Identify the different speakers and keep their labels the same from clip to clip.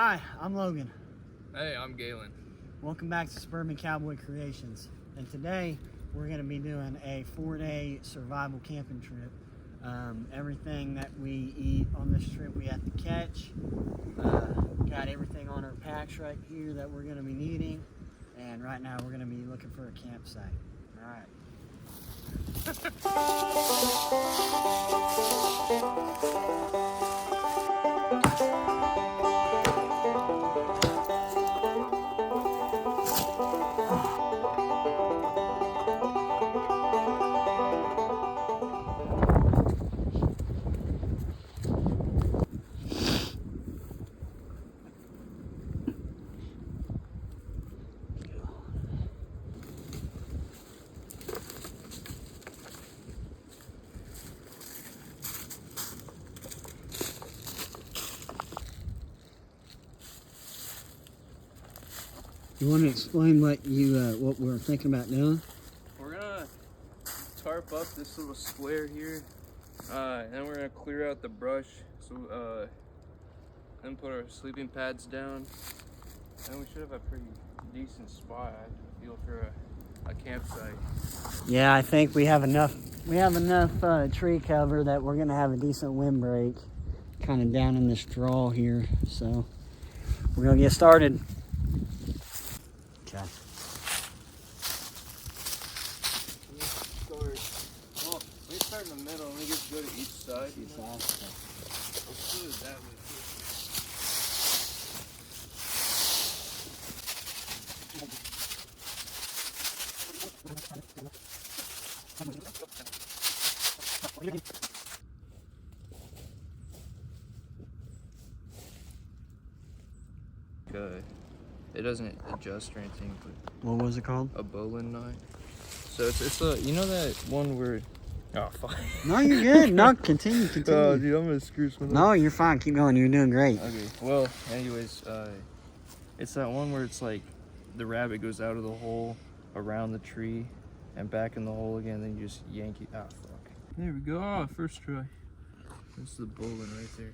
Speaker 1: Hi, I'm Logan.
Speaker 2: Hey, I'm Galen.
Speaker 1: Welcome back to Suburban Cowboy Creations. And today we're going to be doing a 4-day survival camping trip. Everything that we eat on this trip we have to catch. Got everything on our packs right here that we're going to be needing. And right now we're going to be looking for a campsite. All right. You want to explain what we're thinking about doing?
Speaker 2: We're gonna tarp up this little square here, and then we're gonna clear out the brush. So, then put our sleeping pads down, and we should have a pretty decent spot, I feel, for a campsite.
Speaker 1: Yeah, I think we have enough. We have enough tree cover that we're gonna have a decent windbreak, kind of down in this draw here. So we're gonna get started. Okay.
Speaker 2: Well, we start in the middle, and we just go to each side. Let's do it that way. It doesn't adjust or anything, but
Speaker 1: What was it called?
Speaker 2: a bowline knot. So it's a, you know that one where, oh fuck.
Speaker 1: No, you're good. No, continue.
Speaker 2: Oh dude, I'm gonna screw something up.
Speaker 1: No, you're fine. Keep going. You're doing great.
Speaker 2: Okay, well, anyways, it's that one where it's like the rabbit goes out of the hole, around the tree, and back in the hole again, then you just yank it. Ah, fuck. There we go. Oh, first try. That's the bowline right there.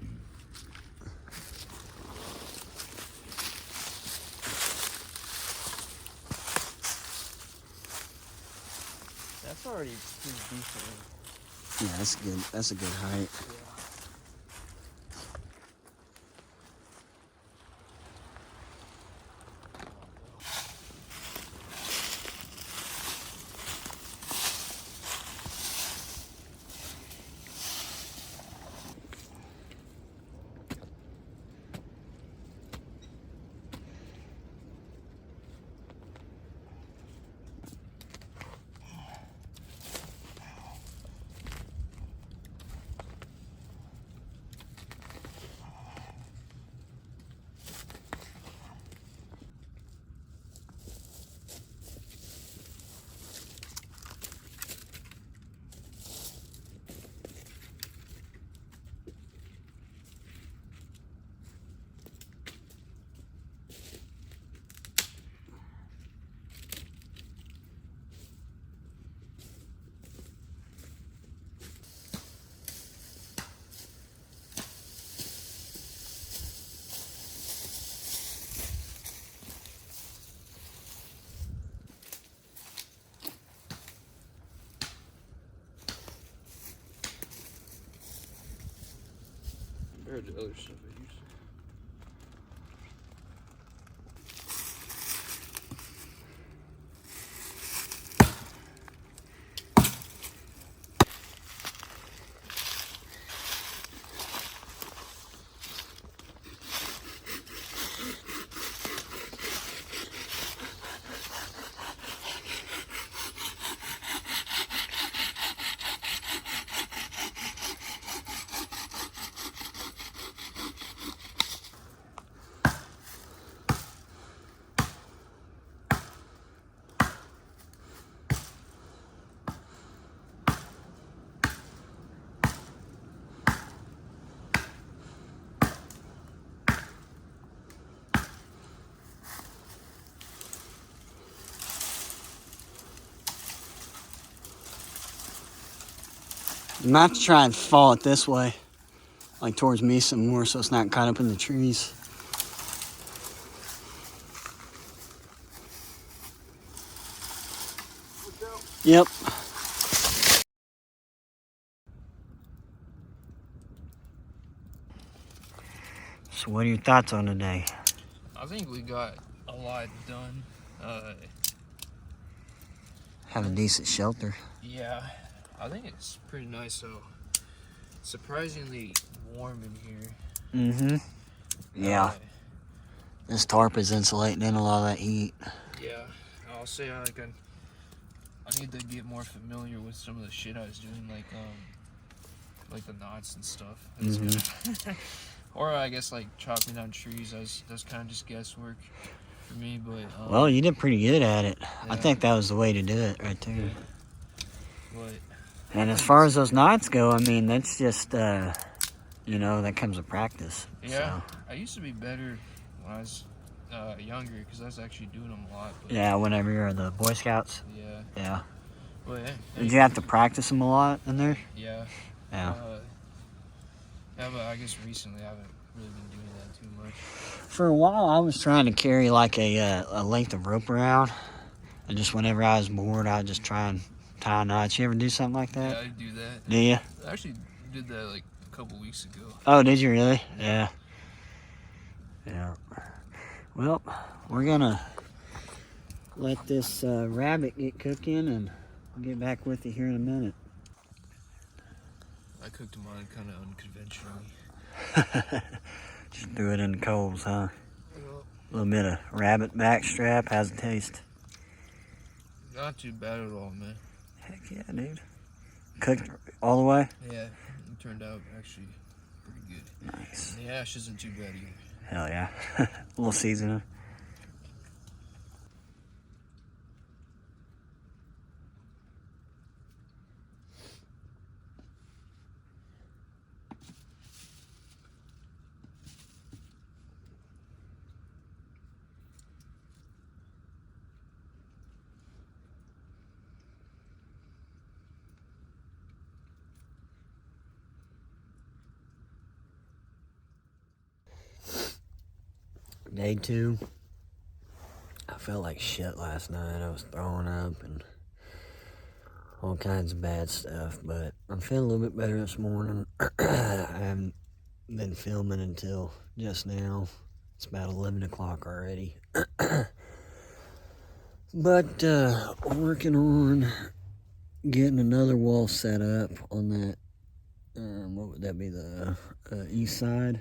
Speaker 2: That's already pretty decent.
Speaker 1: Yeah, that's good. That's a good height.
Speaker 2: Compared to other stuff I used to.
Speaker 1: You might have to try and fall it this way, like towards me some more, so it's not caught up in the trees. Yep. So what are your thoughts on today?
Speaker 2: I think we got a lot done.
Speaker 1: Have a decent shelter.
Speaker 2: Yeah, I think it's pretty nice. So surprisingly warm in here.
Speaker 1: Mm-hmm. Yeah. This tarp is insulating in a lot of that heat.
Speaker 2: Yeah, I'll say I need to get more familiar with some of the shit I was doing, like the knots and stuff.
Speaker 1: Mm-hmm.
Speaker 2: Or I guess like chopping down trees. That's kind of just guesswork for me. But
Speaker 1: Well, you did pretty good at it.
Speaker 2: Yeah.
Speaker 1: I think that was the way to do it right there.
Speaker 2: Yeah. But
Speaker 1: And as far as those knots go, I mean, that's just, you know, that comes with practice.
Speaker 2: Yeah,
Speaker 1: So.
Speaker 2: I used to be better when I was younger because I was actually doing them a lot. But,
Speaker 1: Yeah, whenever you're in the Boy Scouts.
Speaker 2: Yeah.
Speaker 1: Yeah.
Speaker 2: But
Speaker 1: Did you have to practice them a lot in there?
Speaker 2: Yeah.
Speaker 1: Yeah.
Speaker 2: Yeah, but I guess recently I haven't really been doing that too much.
Speaker 1: For a while, I was trying to carry like a length of rope around, and just whenever I was bored, I'd just try and tie knots. You ever do something like that?
Speaker 2: Yeah, I do that.
Speaker 1: Do you?
Speaker 2: I actually did that like a couple weeks ago.
Speaker 1: Oh, did you really? Yeah. Yeah. Well, we're gonna let this rabbit get cooking, and I'll get back with you here in a minute.
Speaker 2: I cooked mine kind of unconventionally.
Speaker 1: Just threw it in the coals, huh?
Speaker 2: Yep.
Speaker 1: A little bit of rabbit backstrap. How's it taste?
Speaker 2: Not too bad at all, man.
Speaker 1: Heck yeah, dude. Cooked all the way?
Speaker 2: Yeah, it turned out actually pretty good.
Speaker 1: Nice.
Speaker 2: And the ash isn't too bad either.
Speaker 1: Hell yeah. A little seasoning. Day 2. I felt like shit last night. I was throwing up and all kinds of bad stuff, but I'm feeling a little bit better this morning. I haven't been filming until just now. It's about 11 o'clock already. But working on getting another wall set up on that, what would that be, the east side?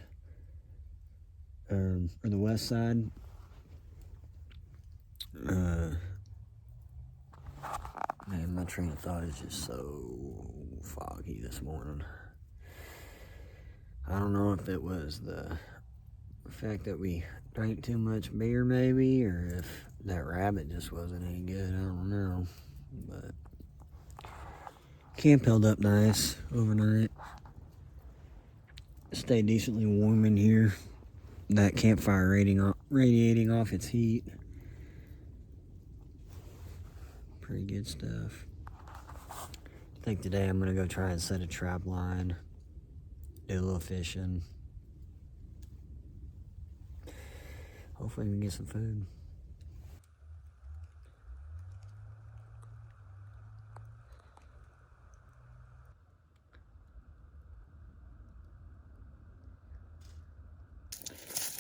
Speaker 1: Or the west side. Man, my train of thought is just so foggy this morning. I don't know if it was the fact that we drank too much beer maybe, or if that rabbit just wasn't any good. I don't know. But camp held up nice overnight. Stayed decently warm in here. That campfire radiating off its heat. Pretty good stuff. I think today I'm gonna go try and set a trap line, do a little fishing. Hopefully we can get some food.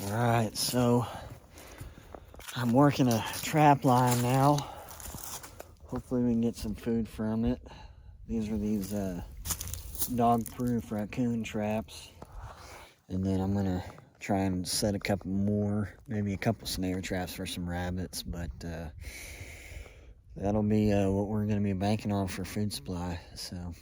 Speaker 1: Alright, so I'm working a trap line now. Hopefully we can get some food from it. These are these dog-proof raccoon traps. And then I'm gonna try and set a couple more, maybe a couple snare traps for some rabbits, but that'll be what we're gonna be banking on for food supply, so.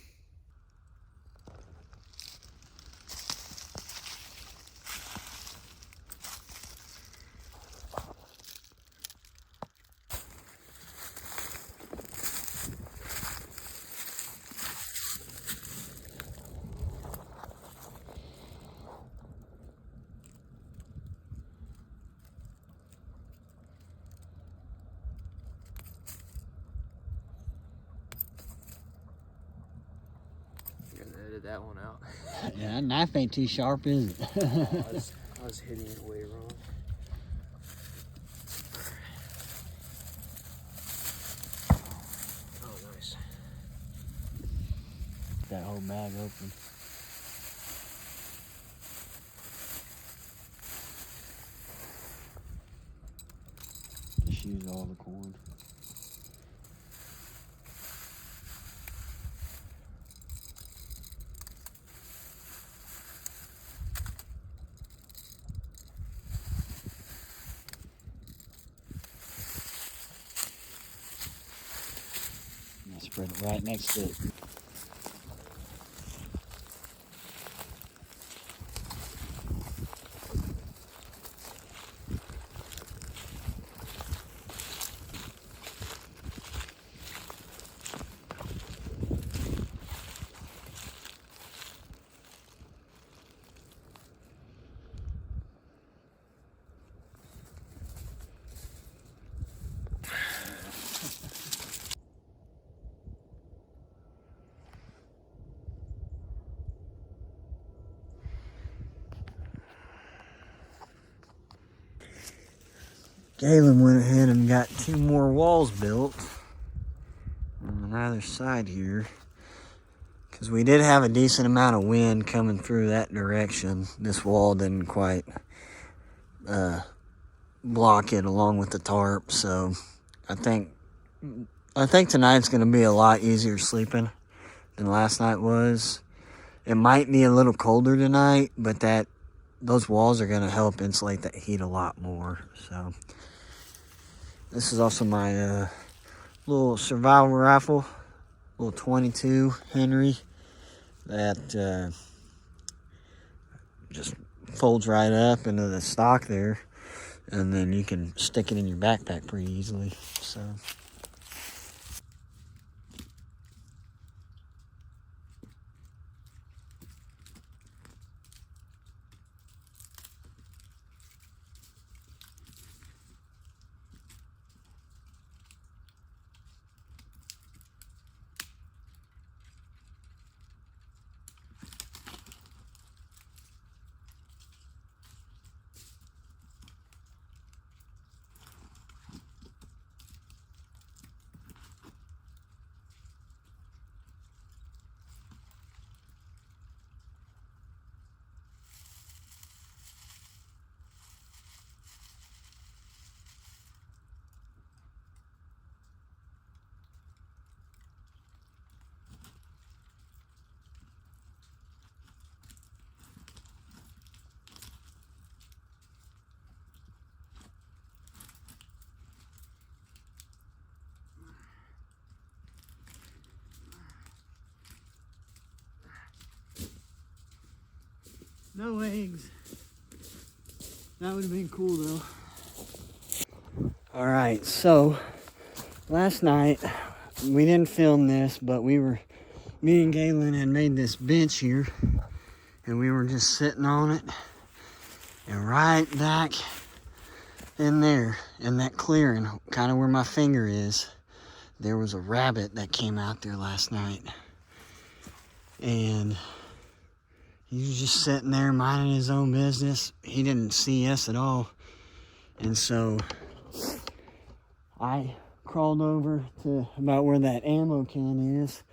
Speaker 2: Edit that one out.
Speaker 1: Yeah, that knife ain't too sharp, is it?
Speaker 2: I was hitting it way wrong. Oh, nice.
Speaker 1: whole bag open. Just use all the corn. Spread it right next to it. Galen went ahead and got 2 more walls built on either side here, because we did have a decent amount of wind coming through that direction. This wall didn't quite block it along with the tarp, so I think tonight's going to be a lot easier sleeping than last night was. It might be a little colder tonight, but those walls are going to help insulate that heat a lot more. So this is also my little survival rifle, little 22 Henry that just folds right up into the stock there, and then you can stick it in your backpack pretty easily. So no eggs. That would have been cool though. All right, so last night we didn't film this, but me and Galen had made this bench here, and we were just sitting on it. And right back in there, in that clearing, kind of where my finger is, there was a rabbit that came out there last night. And he was just sitting there minding his own business. He didn't see us at all. And so I crawled over to about where that ammo can is,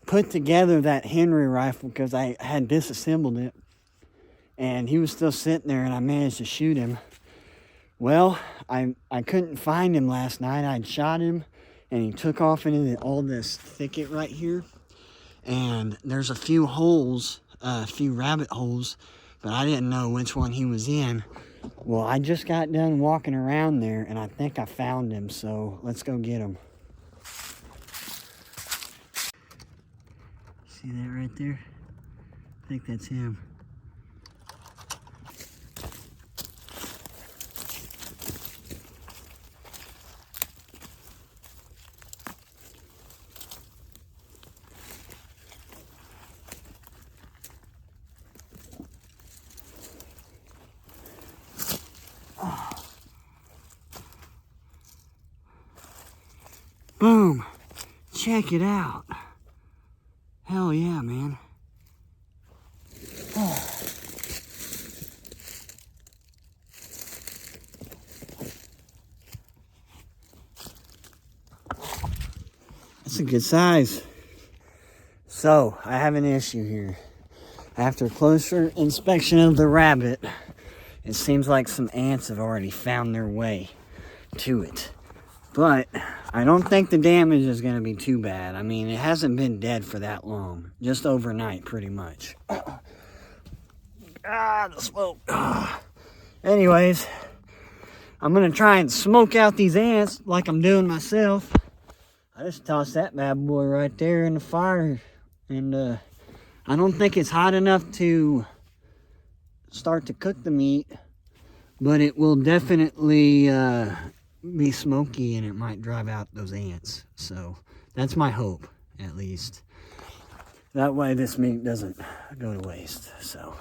Speaker 1: put together that Henry rifle because I had disassembled it. And he was still sitting there, and I managed to shoot him. Well, I couldn't find him last night. I'd shot him, and he took off into all this thicket right here. And there's a few holes, a few rabbit holes, but I didn't know which one he was in. Well, I just got done walking around there, and I think I found him, so let's go get him. See that right there? I think that's him. Boom! Check it out. Hell yeah, man. Oh. That's a good size. So, I have an issue here. After closer inspection of the rabbit, it seems like some ants have already found their way to it. But I don't think the damage is going to be too bad. I mean, it hasn't been dead for that long. Just overnight, pretty much. The smoke. Anyways, I'm going to try and smoke out these ants like I'm doing myself. I just tossed that bad boy right there in the fire. And I don't think it's hot enough to start to cook the meat. But it will definitely be smoky, and it might drive out those ants. So that's my hope, at least. That way this meat doesn't go to waste. So.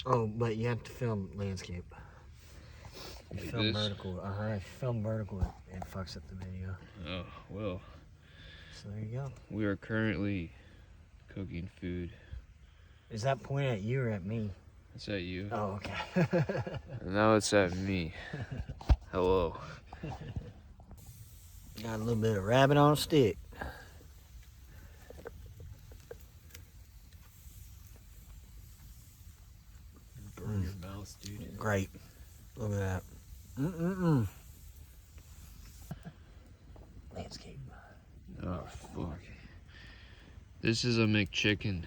Speaker 1: Oh, but you have to film landscape. You
Speaker 2: Like
Speaker 1: film
Speaker 2: this?
Speaker 1: vertical. If you film vertical, it fucks up the video.
Speaker 2: Oh, well.
Speaker 1: So there you go.
Speaker 2: We are currently cooking food.
Speaker 1: Is that point at you or at me?
Speaker 2: It's at you.
Speaker 1: Oh, okay.
Speaker 2: And now it's at me. Hello.
Speaker 1: Got a little bit of rabbit on a stick.
Speaker 3: Burn your mouth, dude.
Speaker 1: Great. Look at that. Landscape.
Speaker 2: Oh, fuck. This is a McChicken.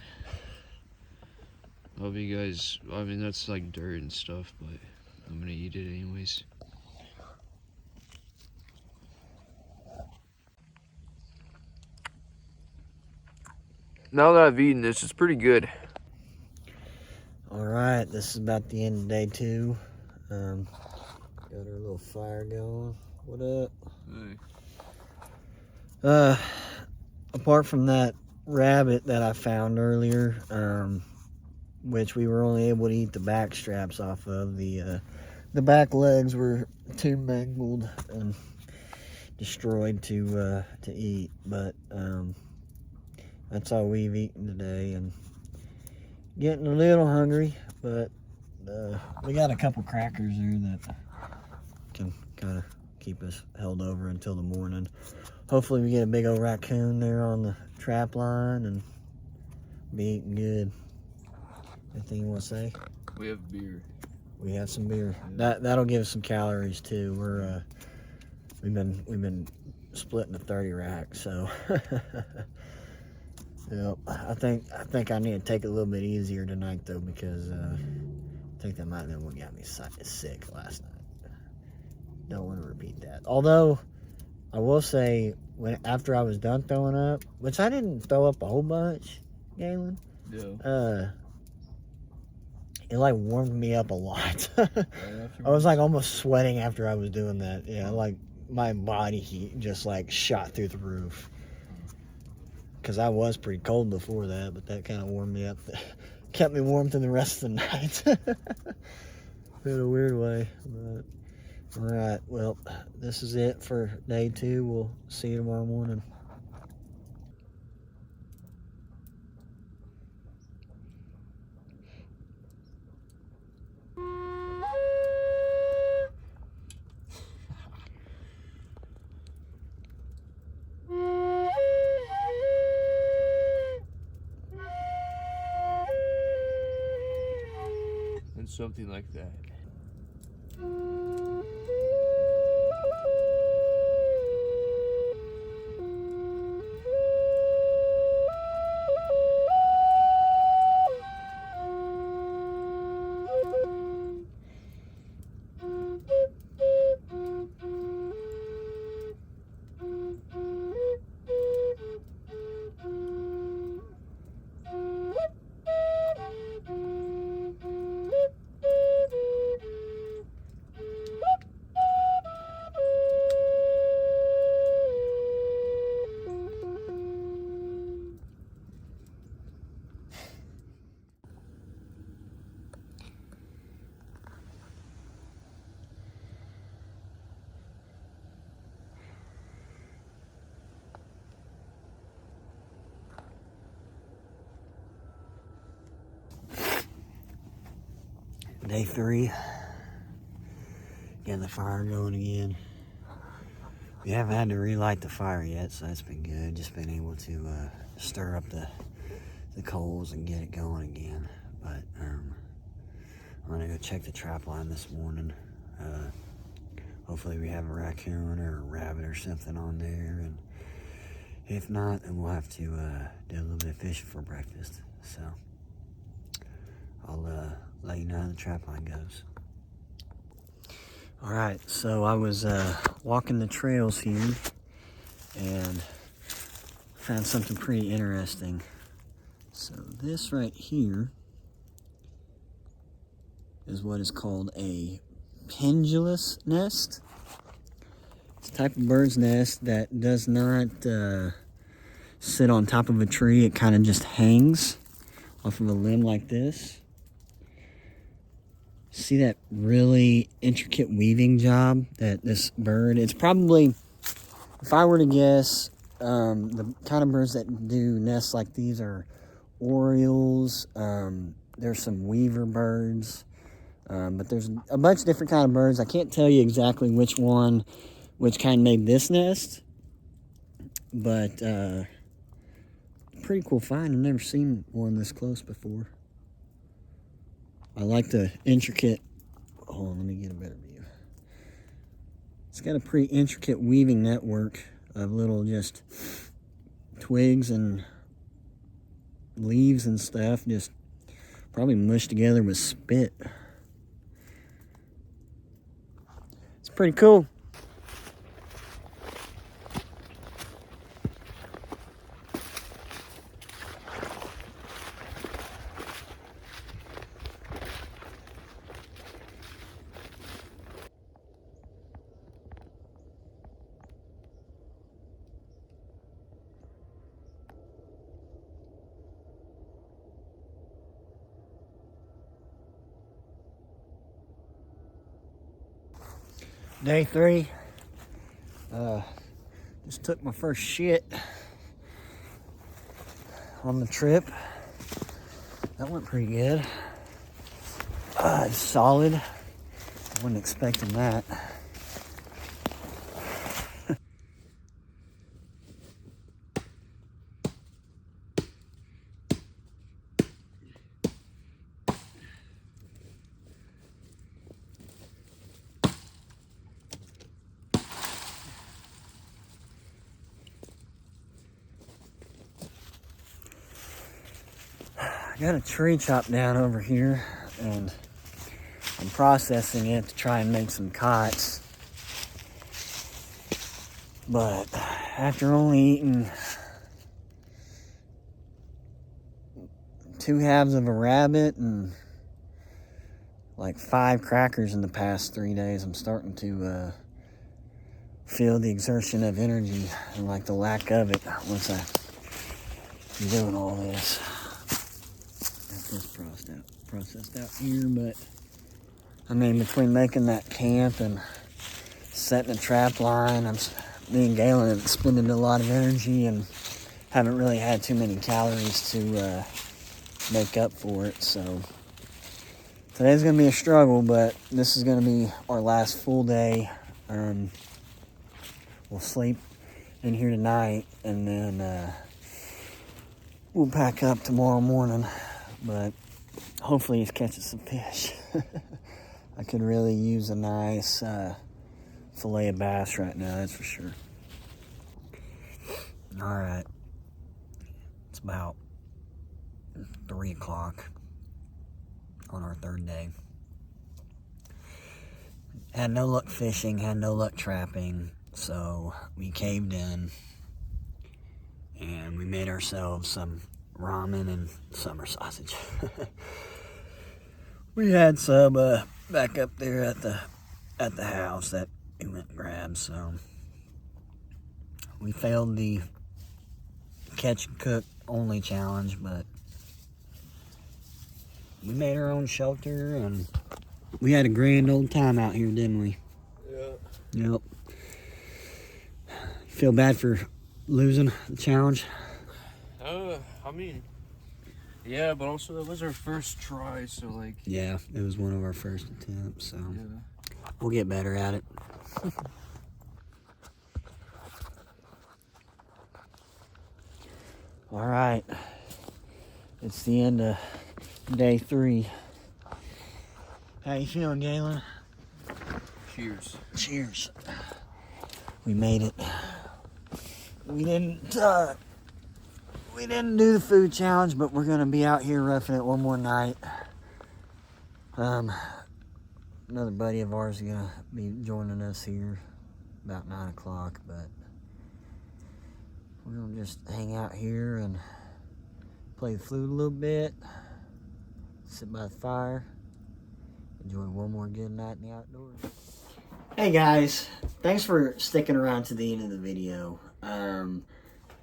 Speaker 2: Hope you guys, I mean, that's like dirt and stuff, but I'm gonna eat it anyways. Now that I've eaten this, it's pretty good.
Speaker 1: Alright, this is about the end of day 2. Got our little fire going. What up?
Speaker 2: Hey.
Speaker 1: Apart from that rabbit that I found earlier, which we were only able to eat the back straps off of, the back legs were too mangled and destroyed to eat, but that's all we've eaten today, and getting a little hungry, but we got a couple crackers there that can kind of keep us held over until the morning. Hopefully we get a big old raccoon there on the trap line and be eating good. Anything you want to say?
Speaker 2: We have beer.
Speaker 1: We have some beer.
Speaker 2: Yeah.
Speaker 1: That'll give us some calories too. We've been splitting a 30 rack, so yep. I think I need to take it a little bit easier tonight though, because I think that might have been what got me sick last night. Don't want to repeat that. Although I will say, after I was done throwing up, which I didn't throw up a whole bunch, Galen.
Speaker 2: Yeah.
Speaker 1: It like warmed me up a lot. I was like almost sweating after I was doing that. Yeah, like my body heat just like shot through the roof. Because I was pretty cold before that, but that kind of warmed me up. Kept me warm through the rest of the night. In a weird way. But alright, well, this is it for day 2. We'll see you tomorrow morning.
Speaker 2: And something like that.
Speaker 1: Day 3. Getting the fire going again. We haven't had to relight the fire yet, so that's been good. Just been able to stir up the coals and get it going again. But I'm gonna go check the trap line this morning. Hopefully we have a raccoon or a rabbit or something on there, and if not, then we'll have to do a little bit of fishing for breakfast. So I'll let you know how the trap line goes. All right, so I was walking the trails here and found something pretty interesting. So this right here is what is called a pendulous nest. It's a type of bird's nest that does not sit on top of a tree. It kind of just hangs off of a limb like this. See that really intricate weaving job that this bird, it's probably, if I were to guess, the kind of birds that do nests like these are orioles. There's some weaver birds, but there's a bunch of different kind of birds. I can't tell you exactly which kind made this nest, but pretty cool find. I've never seen one this close before. I like the intricate, hold on, let me get a better view. It's got a pretty intricate weaving network of little just twigs and leaves and stuff, just probably mushed together with spit. It's pretty cool. Day 3. Just took my first shit on the trip. That went pretty good. It's solid. I wasn't expecting that. I got a tree chopped down over here, and I'm processing it to try and make some cots. But after only eating 2 halves of a rabbit and like 5 crackers in the past 3 days, I'm starting to feel the exertion of energy and like the lack of it once I'm doing all this. That's processed out here, but I mean, between making that camp and setting a trap line, me and Galen have expended a lot of energy and haven't really had too many calories to make up for it. So today's gonna be a struggle, but this is gonna be our last full day. We'll sleep in here tonight, and then we'll pack up tomorrow morning. But hopefully he's catching some fish. I could really use a nice fillet of bass right now, that's for sure. All right, it's about 3 o'clock on our 3rd day. Had no luck fishing, had no luck trapping, so we caved in and we made ourselves some ramen and summer sausage. We had some back up there at the house that we went and grabbed, so we failed the catch and cook only challenge, but we made our own shelter and we had a grand old time out here, didn't we? Yeah. Yep. Feel bad for losing the challenge?
Speaker 2: I mean, Yeah, but also that was our first try, so like.
Speaker 1: Yeah, it was one of our first attempts, so
Speaker 2: Yeah.
Speaker 1: we'll get better at it. All right, it's the end of day 3. How you feeling, Galen?
Speaker 2: Cheers.
Speaker 1: Cheers. We made it. We didn't do the food challenge, but we're gonna be out here roughing it one more night. Another buddy of ours is gonna be joining us here about 9 o'clock, but we're gonna just hang out here and play the flute a little bit, sit by the fire, enjoy one more good night in the outdoors. Hey guys, thanks for sticking around to the end of the video.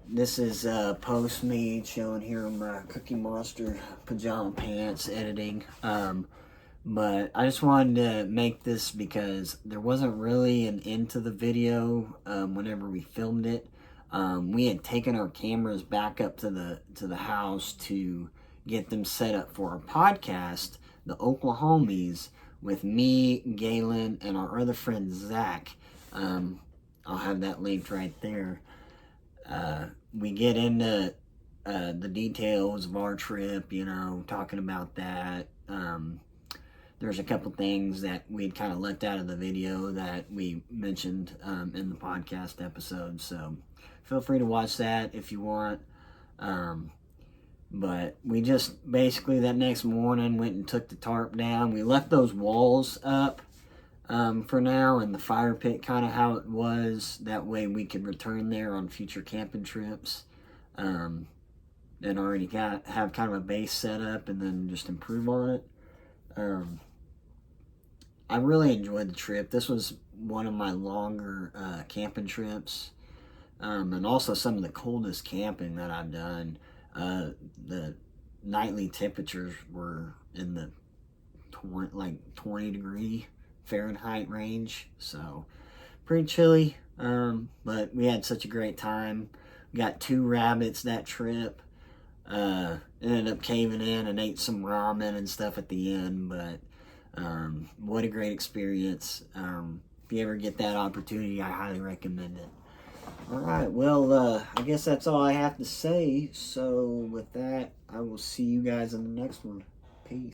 Speaker 1: This is post me chilling here in my Cookie Monster pajama pants editing. But I just wanted to make this because there wasn't really an end to the video whenever we filmed it. We had taken our cameras back up to the house to get them set up for our podcast, the Oklahomies, with me, Galen, and our other friend Zach. I'll have that linked right there. We get into the details of our trip, you know, talking about that. There's a couple things that we'd kind of left out of the video that we mentioned in the podcast episode, so feel free to watch that if you want. But we just basically that next morning went and took the tarp down. We left those walls up for now, and the fire pit kind of how it was. That way we could return there on future camping trips, and already have kind of a base set up and then just improve on it. I really enjoyed the trip. This was one of my longer camping trips, and also some of the coldest camping that I've done. The nightly temperatures were in the 20 degree Fahrenheit range, so pretty chilly, but we had such a great time. We got 2 rabbits that trip. Ended up caving in and ate some ramen and stuff at the end, but what a great experience. If you ever get that opportunity, I highly recommend it. Alright, well, I guess that's all I have to say. So with that, I will see you guys in the next one.